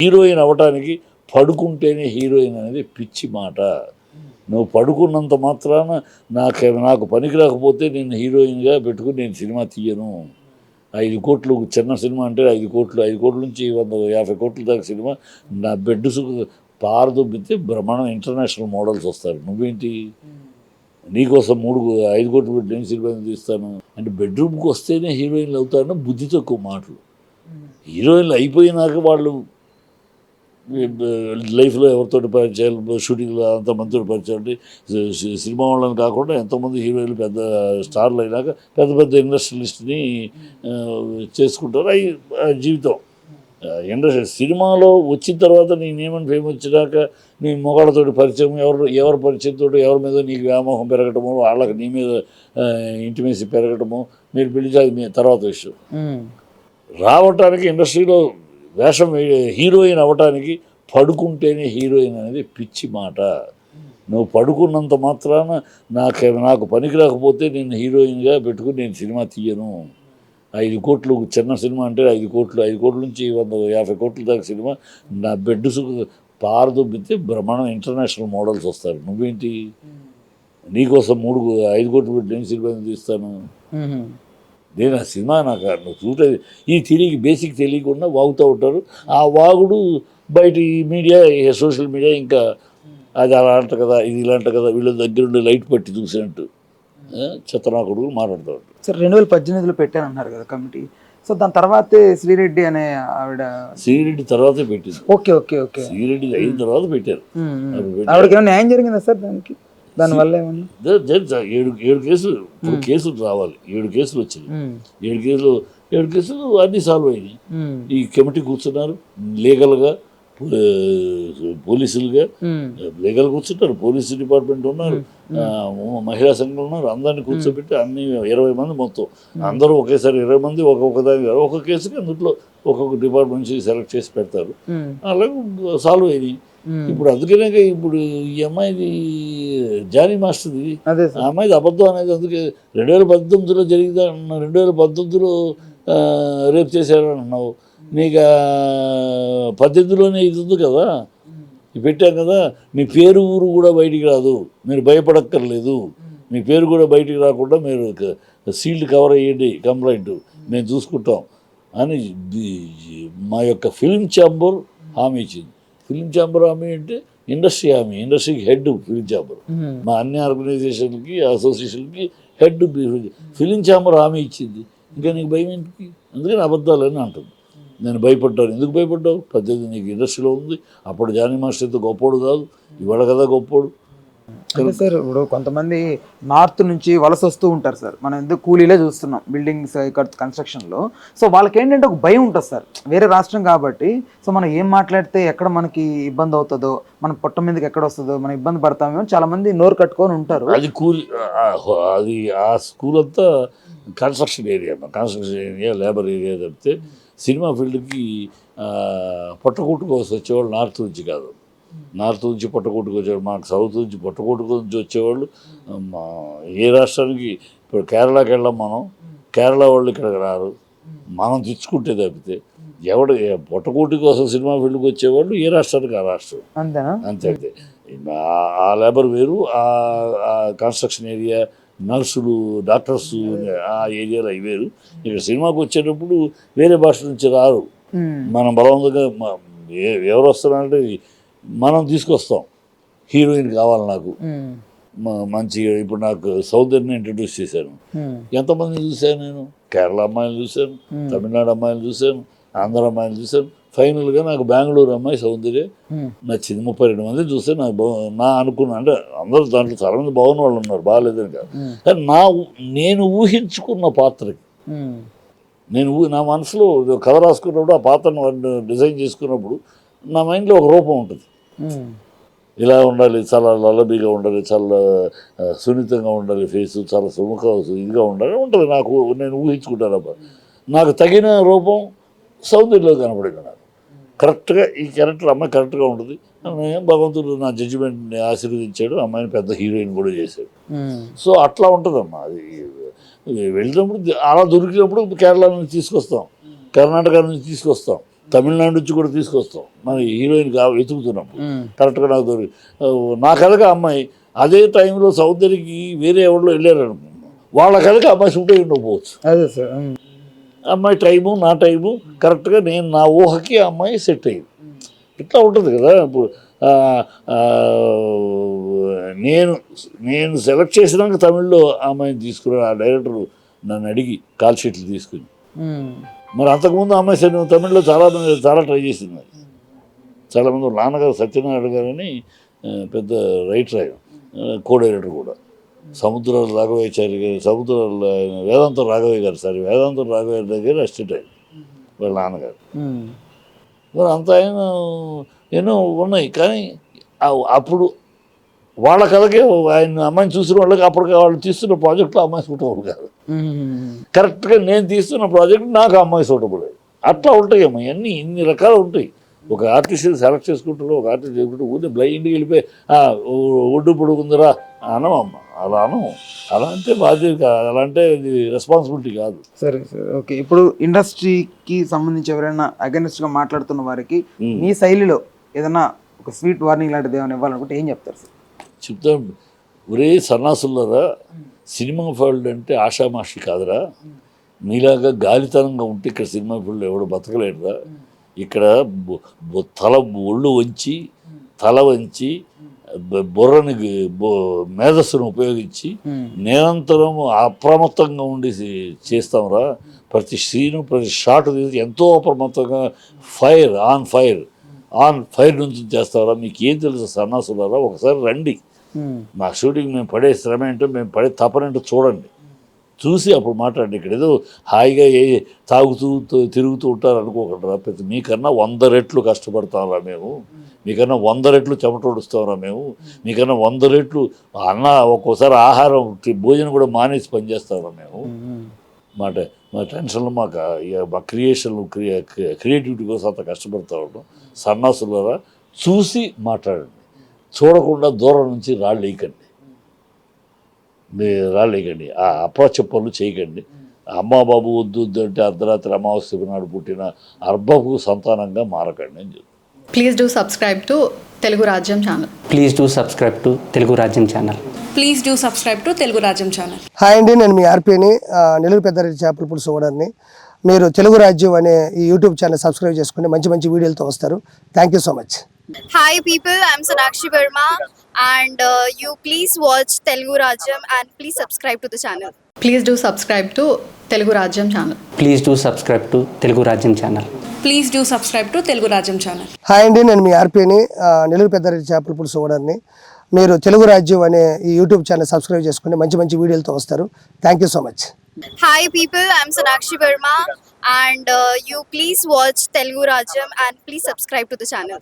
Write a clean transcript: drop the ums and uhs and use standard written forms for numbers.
Heroine అవ్వటానికి పడుకుంటేనే heroine అనేది పిచ్చి మాట. నువ్వు పడుకున్నంత మాత్రాన నాకు పనికి రాకపోతే నేను హీరోయిన్గా పెట్టుకుని నేను సినిమా తీయను. 5 కోట్లు చిన్న సినిమా అంటే 5 కోట్లు, 5 కోట్ల నుంచి 150 కోట్ల దాకా సినిమా నా బెడ్ పారదొబ్బితే బ్రహ్మాండం ఇంటర్నేషనల్ మోడల్స్ వస్తారు. నువ్వేంటి నీకోసం 5 కోట్లు పెట్టి నేను సినిమా తీస్తాను అంటే బెడ్రూమ్కి వస్తేనే హీరోయిన్లు అవుతారని బుద్ధి తక్కువ మాటలు. హీరోయిన్లు అయిపోయినాక వాళ్ళు లైఫ్లో ఎవరితో పరిచయాలు, షూటింగ్లో అంతమందితో పరిచయాలు, సినిమా వాళ్ళని కాకుండా ఎంతోమంది హీరోయిన్లు పెద్ద స్టార్లు అయినాక పెద్ద పెద్ద ఇండస్ట్రియలిస్ట్ని చేసుకుంటారు. అవి జీవితం. సినిమాలో వచ్చిన తర్వాత నేనేమని ఫేమ్ వచ్చినాక నీ మొగాళ్ళతోటి పరిచయం, ఎవరి పరిచయంతో ఎవరి మీద నీకు వ్యామోహం పెరగటము, వాళ్ళకి నీ మీద ఇంటిమేసి పెరగటము, మీరు పిలిచేది మీ తర్వాత విషయం. రావటానికి ఇండస్ట్రీలో వేషం హీరోయిన్ అవ్వటానికి పడుకుంటేనే హీరోయిన్ అనేది పిచ్చి మాట. నువ్వు పడుకున్నంత మాత్రాన నాకు పనికి రాకపోతే నేను హీరోయిన్గా పెట్టుకుని నేను సినిమా తీయను. 5 కోట్లు చిన్న సినిమా అంటే 5 కోట్ల నుంచి 150 కోట్ల దాకా సినిమా నా బెడ్ పారదొబ్బితే బ్రహ్మాండం ఇంటర్నేషనల్ మోడల్స్ వస్తారు. నువ్వేంటి నీకోసం 5 కోట్లు పెట్టి నేను సినిమా తీస్తాను. నేను ఆ సినిమా నాకు నువ్వు చూడలేదు. ఈ బేసిక్ తెలియకుండా వాగుతూ ఉంటారు. ఆ వాగుడు బయట ఈ మీడియా, సోషల్ మీడియా ఇంకా అది అలా అంట కదా, ఇది ఇలా అంట కదా, వీళ్ళ దగ్గరుండి లైట్ పట్టి చూసినట్టు చెత్తనాకుడు మాట్లాడుతూ ఉంటారు. సార్ 2018లో పెట్టానన్నారు కదా కమిటీ. సో దాని తర్వాతే శ్రీరెడ్డి అనే ఆవిడ, శ్రీరెడ్డి తర్వాతే పెట్టింది. ఓకే ఓకే ఓకే శ్రీరెడ్డి అయిన తర్వాత పెట్టారు. ఆవిడకి ఏమైనా న్యాయం జరిగిందా సార్ దానివల్ల ఏమన్నా? 7 కేసులు ఇప్పుడు కేసులు రావాలి. 7 కేసులు వచ్చినాయి. 7 కేసులు అన్నీ సాల్వ్ అయినాయి. ఈ కమిటీ కూర్చున్నారు లీగల్గా, పోలీసులుగా లీగల్ కూర్చుంటారు, పోలీసు డిపార్ట్మెంట్ ఉన్నారు, మహిళా సంఘం ఉన్నారు. అందరినీ కూర్చోబెట్టి అన్ని 20 మంది మొత్తం అందరూ ఒకేసారి 20 మంది ఒక్కొక్క దాని ఒక్కొక్క కేసుకి అందులో ఒక్కొక్క డిపార్ట్మెంట్ నుంచి సెలెక్ట్ చేసి పెడతారు. అలాగే సాల్వ్ అయినాయి. ఇప్పుడు అందుకనే ఇప్పుడు ఈ అమ్మాయిది జానీ మాస్టర్ది, ఆ అమ్మాయిది అబద్ధం అనేది అందుకే 2018లో జరిగిందా, 2018లో రేపు చేశారని అన్నావు. నీకు 18లోనే ఇది ఉంది కదా, పెట్టాం కదా. మీ పేరు ఊరు కూడా బయటికి రాదు, మీరు భయపడక్కర్లేదు. మీ పేరు కూడా బయటికి రాకుండా మీరు సీల్డ్ కవర్ అయ్యండి, కంప్లైంట్ మేము చూసుకుంటాం అని మా యొక్క ఫిల్మ్ ఛాంబర్ హామీ ఇచ్చింది. ఫిల్మ్ ఛాంబర్ హామీ అంటే ఇండస్ట్రీ హామీ, ఇండస్ట్రీకి హెడ్ ఫిల్మ్ ఛాంబర్. మా అన్ని ఆర్గనైజేషన్కి, అసోసియేషన్కి హెడ్ ఫిల్మ్ ఛాంబర్ హామీ ఇచ్చింది. ఇంకా నీకు భయం ఏంటి? అందుకని అబద్ధాలని అంటుంది. నేను భయపడ్డాను. ఎందుకు భయపడ్డావు? 18 నీకు ఇండస్ట్రీలో ఉంది. అప్పుడు జానీ మాస్టర్ అయితే గొప్పోడు కాదు, ఇవాళ కదా గొప్పోడు. అంటే సార్ ఇప్పుడు కొంతమంది నార్త్ నుంచి వలస వస్తూ ఉంటారు సార్. మనం ఎందుకు కూలీలే చూస్తున్నాం బిల్డింగ్స్ కన్స్ట్రక్షన్లో. సో వాళ్ళకి ఏంటంటే ఒక భయం ఉంటుంది సార్, వేరే రాష్ట్రం కాబట్టి. సో మనం ఏం మాట్లాడితే ఎక్కడ మనకి ఇబ్బంది అవుతుందో, మన పొట్ట మీదకి ఎక్కడ వస్తుందో, మనం ఇబ్బంది పడతామేమో చాలామంది నోరు కట్టుకొని ఉంటారు. అది అది ఆ స్కూల్ అంతా కన్స్ట్రక్షన్ ఏరియా, లేబర్ ఏరియా తప్పితే సినిమా ఫీల్డ్కి పొట్టకూటు కోసం వచ్చేవాళ్ళు నార్త్ నుంచి కాదు. నార్త్ నుంచి పొట్టకూటుకు వచ్చేవాళ్ళు, మాకు సౌత్ నుంచి పొట్టకూటుకు నుంచి వచ్చేవాళ్ళు. ఏ రాష్ట్రానికి ఇప్పుడు కేరళకి వెళ్ళాం మనం, కేరళ వాళ్ళు ఇక్కడికి రారు. మనం తెచ్చుకుంటే తప్పితే పొట్టకూటి కోసం సినిమా ఫీల్డ్కి వచ్చేవాళ్ళు ఏ రాష్ట్రానికి ఆ రాష్ట్రం. అంతే. ఆ లేబర్ వేరు, ఆ కన్స్ట్రక్షన్ ఏరియా, నర్సులు, డాక్టర్స్ ఆ ఏరియాలో అవి వేరు. ఇక్కడ సినిమాకి వచ్చేటప్పుడు వేరే భాష నుంచి రారు. మనం బలవంతంగా ఎవరు వస్తున్నారంటే మనం తీసుకొస్తాం. హీరోయిన్ కావాలి నాకు మంచి. ఇప్పుడు నాకు సౌదర్ని ఇంట్రడ్యూస్ చేశాను. ఎంతమందిని చూశాను నేను? కేరళ అమ్మాయిలు చూశాను, తమిళనాడు అమ్మాయిలు చూశాను, ఆంధ్ర అమ్మాయిలు చూశాను. ఫైనల్గా నాకు బెంగళూరు అమ్మాయి సౌందర్య నచ్చింది. 32 మంది చూస్తే నాకు అనుకున్నా. అంటే అందరూ దాంట్లో చాలా మంది బాగున్న వాళ్ళు ఉన్నారు, బాగాలేదని కాదు. కానీ నేను ఊహించుకున్న పాత్రకి నా మనసులో కథ రాసుకున్నప్పుడు ఆ పాత్రను డిజైన్ చేసుకున్నప్పుడు నా మైండ్లో ఒక రూపం ఉంటుంది. ఇలా ఉండాలి, చాలా లలబీగా ఉండాలి, చాలా సున్నితంగా ఉండాలి, ఫేసు చాలా సుముఖ ఇదిగా ఉండాలి ఉంటుంది. నేను ఊహించుకుంటాను. నాకు తగిన రూపం సౌందర్యంలో కనపడింది. నాకు కరెక్ట్గా ఈ క్యారెక్టర్ అమ్మాయి కరెక్ట్గా ఉంటుంది. భగవంతుడు నా జడ్జిమెంట్ని ఆశీర్వదించాడు, అమ్మాయిని పెద్ద హీరోయిన్ కూడా చేశాడు. సో అట్లా ఉంటుందమ్మా. అది వెళ్ళినప్పుడు అలా దొరికినప్పుడు కేరళ నుంచి తీసుకొస్తాం, కర్ణాటక నుంచి తీసుకొస్తాం, తమిళనాడు నుంచి కూడా తీసుకొస్తాం మరి హీరోయిన్ వెతుకుతున్నప్పుడు కరెక్ట్గా నాకు దొరికి నా కథగా అమ్మాయి అదే టైంలో సౌందర్యకి వేరే ఎవరిలో వెళ్ళారు అనుకున్నాం వాళ్ళ కథగా అమ్మాయి సూట్ అయి ఉండకపోవచ్చు. అదే సార్. అమ్మాయి టైము నా టైము కరెక్ట్గా నేను నా ఊహకి ఆ అమ్మాయి సెట్ అయ్యింది. ఇట్లా ఉంటుంది కదా. ఇప్పుడు నేను సెలెక్ట్ చేసినాక తమిళ్లో ఆ అమ్మాయిని తీసుకుని ఆ డైరెక్టర్ నన్ను అడిగి కాల్ షీట్లు తీసుకుని మరి అంతకుముందు ఆ అమ్మాయి తమిళ్లో చాలా ట్రై చేసింది. చాలామంది నాన్నగారు సత్యనారాయణ గారని పెద్ద రైటర్ ఆయన, కో డైరెక్టర్ కూడా. సముద్రాల రాఘవయ్యాచారి గారు వేదాంతం రాఘవయ్య గారు వేదాంతం రాఘవయ్య దగ్గర అసిస్టెంట్ ఆయన వాళ్ళ నాన్నగారు. మరి అంత ఆయన ఎన్నో ఉన్నాయి కానీ అప్పుడు వాళ్ళ కథకే ఆయన అమ్మాయిని చూసిన వాళ్ళకి అప్పటికి వాళ్ళు తీస్తున్న ప్రాజెక్టులో అమ్మాయి సూటబుల్ కాదు. కరెక్ట్గా నేను తీస్తున్న ప్రాజెక్ట్ నాకు అమ్మాయి సూటబుల్ అయ్యి అట్లా ఉంటాయి అమ్మాయి అన్నీ ఇన్ని రకాలు ఉంటాయి. ఒక ఆర్టిస్ట్ సెలెక్ట్ చేసుకుంటారు, ఒక ఆర్టిస్ట్ చేసుకుంటే ఊరికే బ్లైండ్కి వెళ్ళిపోయి ఒడ్డు పొడుగుందిరా అనమమ్మ, అలా అలా అంటే బాధ్యత కాదు, అలా అంటే ఇది రెస్పాన్సిబిలిటీ కాదు. సరే సార్, ఓకే. ఇప్పుడు ఇండస్ట్రీకి సంబంధించి ఎవరైనా అగెన్స్ట్గా మాట్లాడుతున్న వారికి మీ శైలిలో ఏదైనా ఒక స్వీట్ వార్నింగ్ లాంటిది ఏమైనా ఇవ్వాలనుకుంటే ఏం చెప్తారు సార్? చెప్తాం, ఒరే సన్నాసులరా, సినిమా ఫీల్డ్ అంటే ఆషామాషి కాదురా, మీలాగా గాలితనంగా ఉంటే ఇక్కడ సినిమా ఫీల్డ్ ఎవడు బతకలేడురా. ఇక్కడ ఒళ్ళు వంచి తల వంచి బుర్రని మేధస్సును ఉపయోగించి నిరంతరం అప్రమత్తంగా ఉండి చేస్తాంరా. ప్రతి సీను ప్రతి షాట్ తీసి ఎంతో అప్రమత్తంగా ఆన్ ఫైర్ నుంచి చేస్తారా. మీకు ఏం తెలుసు సన్నాసులారా, ఒకసారి రండి మా షూటింగ్, మేము పడే శ్రమ ఏంటో మేము పడే తపనేంటో చూడండి, చూసి అప్పుడు మాట్లాడండి. ఇక్కడ ఏదో హాయిగా తాగుతూ తిరుగుతూ ఉంటారు అనుకోకుండా, ప్రతి మీకన్నా 100 రెట్లు కష్టపడతాంరా మేము, మీకన్నా 100 రెట్లు చెమటోడుస్తాంరా మేము, మీకన్నా 100 రెట్లు ఒక్కోసారి ఆహారం భోజనం కూడా మానేసి పనిచేస్తాంరా మేము. మా టెన్షన్లు మా క్రియేషన్లు క్రియేటివిటీ కోసం అంత కష్టపడతా ఉంటాం. సన్నాసులారా చూసి మాట్లాడండి, చూడకుండా దూరం నుంచి రాళ్ళు వేయకండి, ఆ అప్రచప్పలు చేయకండి. అమ్మా బాబు వద్దు అంటే అర్ధరాత్రి అమావాస్య నాడు పుట్టిన అర్భకు సంతానంగా మారకండి అని చెప్పి. Please do subscribe to Telugu Rajyam channel. Please do subscribe to Telugu Rajyam channel. Please do subscribe to Telugu Rajyam channel. Hi అండి, నేను మీ ఆర్పీని, నెల్లూరు పెద్దారెడ్డి చేపల పులుసు ఓనర్ని. మీరు తెలుగు రాజ్యం అనే ఈ యూట్యూబ్ ఛానల్ సబ్స్క్రైబ్ చేసుకుని మంచి వీడియోలతో వస్తారు. Thank you so much. Hi people, I'm Sonakshi Verma and you please watch Telugu Rajyam and please subscribe to the channel. Please do subscribe to Telugu Rajyam channel. Please do subscribe to Telugu Rajyam channel. Please do subscribe to Telugu Rajyam channel. Hi అండి, నేను మీ ఆర్పీని, నెల్లూరు పెద్దారెడ్డి చేపల పులుసు ఓనర్ని. మీరు తెలుగు రాజ్యం అనే ఈ YouTube channel subscribe చేసుకుని మంచి వీడియోలతో వస్తారు. Thank you so much. Hi people, I'm Sonakshi Verma and you please watch Telugu Rajyam and please subscribe to the channel.